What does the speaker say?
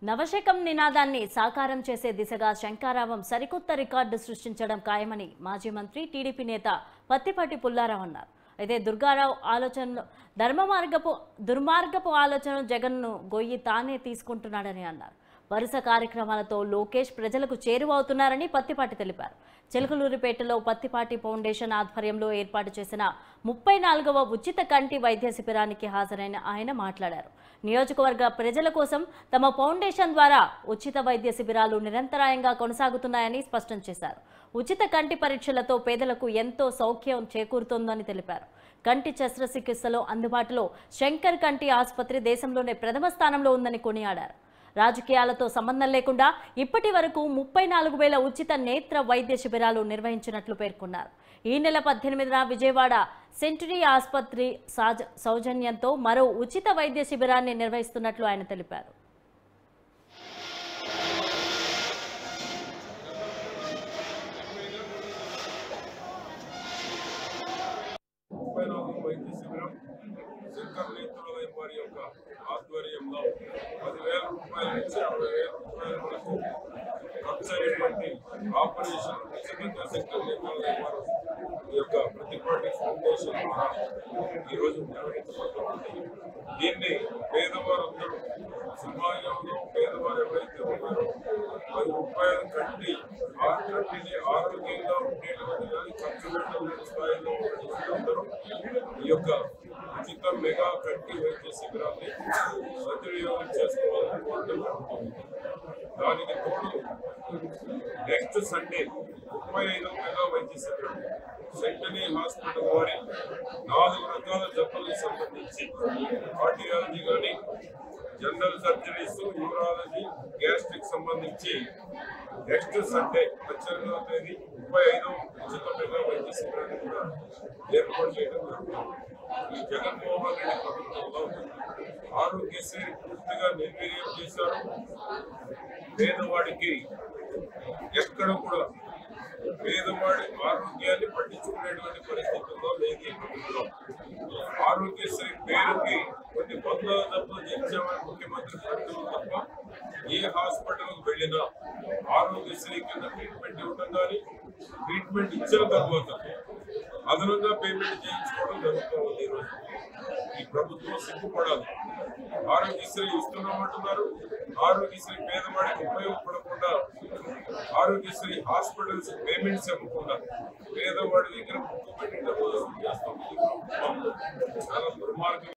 నవశకం నినాదాన్ని సాకారం చేసే దిశగా శంకారావం సరికొత్త రికార్డు సృష్టించడం ఖాయమని మాజీ మంత్రి టీడీపీ నేత పత్తిపాటి పుల్లారావు అన్నారు. అయితే దుర్గారావు ఆలోచనలు దుర్మార్గపు ఆలోచన జగన్ను గొయ్యి తానే తీసుకుంటున్నాడని అన్నారు. వరుస కార్యక్రమాలతో లోకేష్ ప్రజలకు చేరువవుతున్నారని పత్తిపాటి తెలిపారు. చిలకలూరిపేటలో పత్తిపాటి ఫౌండేషన్ ఆధ్వర్యంలో ఏర్పాటు చేసిన 34వ ఉచిత కంటి వైద్య శిబిరానికి హాజరైన ఆయన మాట్లాడారు. నియోజకవర్గ ప్రజల కోసం తమ ఫౌండేషన్ ద్వారా ఉచిత వైద్య శిబిరాలు నిరంతరాయంగా కొనసాగుతున్నాయని స్పష్టం చేశారు. ఉచిత కంటి పరీక్షలతో పేదలకు ఎంతో సౌఖ్యం చేకూరుతోందని తెలిపారు. కంటి శస్త్రచికిత్సలో అందుబాటులో శంకర్ కంటి ఆసుపత్రి దేశంలోనే ప్రథమ స్థానంలో ఉందని కొనియాడారు. రాజకీయాలతో సంబంధం లేకుండా ఇప్పటి వరకు 34,000 ఉచిత నేత్ర వైద్య శిబిరాలు నిర్వహించినట్లు పేర్కొన్నారు. ఈ నెల 18న విజయవాడ సెంచరీ ఆసుపత్రి సౌజన్యంతో మరో ఉచిత వైద్య శిబిరాన్ని నిర్వహిస్తున్నట్లు ఆయన తెలిపారు. శంకర్ నేత్రాలయం వారి యొక్క ఆధ్వర్యంలో 10,000 రూపాయల నుంచి 60,000 రూపాయల వరకు ఖర్చు అయినటువంటి ఆపరేషన్ ఉచితంగా శంకర్ నేత్రాలయం వారు ఈ యొక్క ప్రతిపాటి ఫౌండేషన్ ద్వారా ఈరోజు నిర్వహించబడుతుంది. దీన్ని పేదవారందరూ సమాజంలో పేదవారు ఎవరైతే ఉన్నారో 10 రూపాయల కంటిని ఆరోగ్యంగా ఉండేటువంటి కానీ ఖర్చు పెట్టలేని స్థాయిలో అందరూ ఈ యొక్క ఉచిత మెగా కంటి వైద్య శిబిరాన్ని సద్వినియోగం చేసుకోవాలని కోరడం జరుగుతుంది. దానికి తోడు నెక్స్ట్ సండే 35వ మెగా వైద్య శిబిరం సెంటనీ హాస్పిటల్ వారి 4 రకాల జబ్బులకు సంబంధించి కార్డియాలజీ కానీ జనరల్ సర్జరీస్, న్యూరాలజీ, గ్యాస్ట్రిక్ సంబంధించి నెక్స్ట్ సండే 18వ తేదీ 35వ ఉచిత మెగా వైద్య శిబిరాన్ని కూడా ఏర్పాటు చేయడం జరుగుతుంది. ఈ జగన్మోహన్ రెడ్డి ప్రభుత్వంలో ఆరోగ్యశ్రీ పూర్తిగా నిర్వీర్యం చేశారు. పేదవాడికి ఎక్కడ కూడా పేదవాడి ఆరోగ్యాన్ని పట్టించుకునేటువంటి పరిస్థితుల్లో లేదు ఈ ప్రభుత్వం. ఆరోగ్యశ్రీ పేరుకి కొన్ని వందల డబ్బులు చేర్చామని ముఖ్యమంత్రి ప్రకటన తప్ప ఏ హాస్పిటల్కి వెళ్ళినా ఆరోగ్యశ్రీ కింద ట్రీట్మెంట్ ఇవ్వడం కానీ ట్రీట్మెంట్ ఇచ్చిన తర్వాత అదనంగా పేమెంట్ చేయించుకోవడం జరుగుతూ ఉంది. ఈరోజు ఈ ప్రభుత్వం సిగ్గుపడాలి. ఆరోగ్యశ్రీ ఇస్తున్నామంటున్నారు. ఆరోగ్యశ్రీ పేదవాడికి ఉపయోగపడకుండా ఆరోగ్యశ్రీ హాస్పిటల్స్ పేమెంట్స్ ఇవ్వకుండా పేదవాడి దగ్గర ముక్కు పెట్టి డబ్బులు చేస్తాం. చాలా దుర్మార్గం.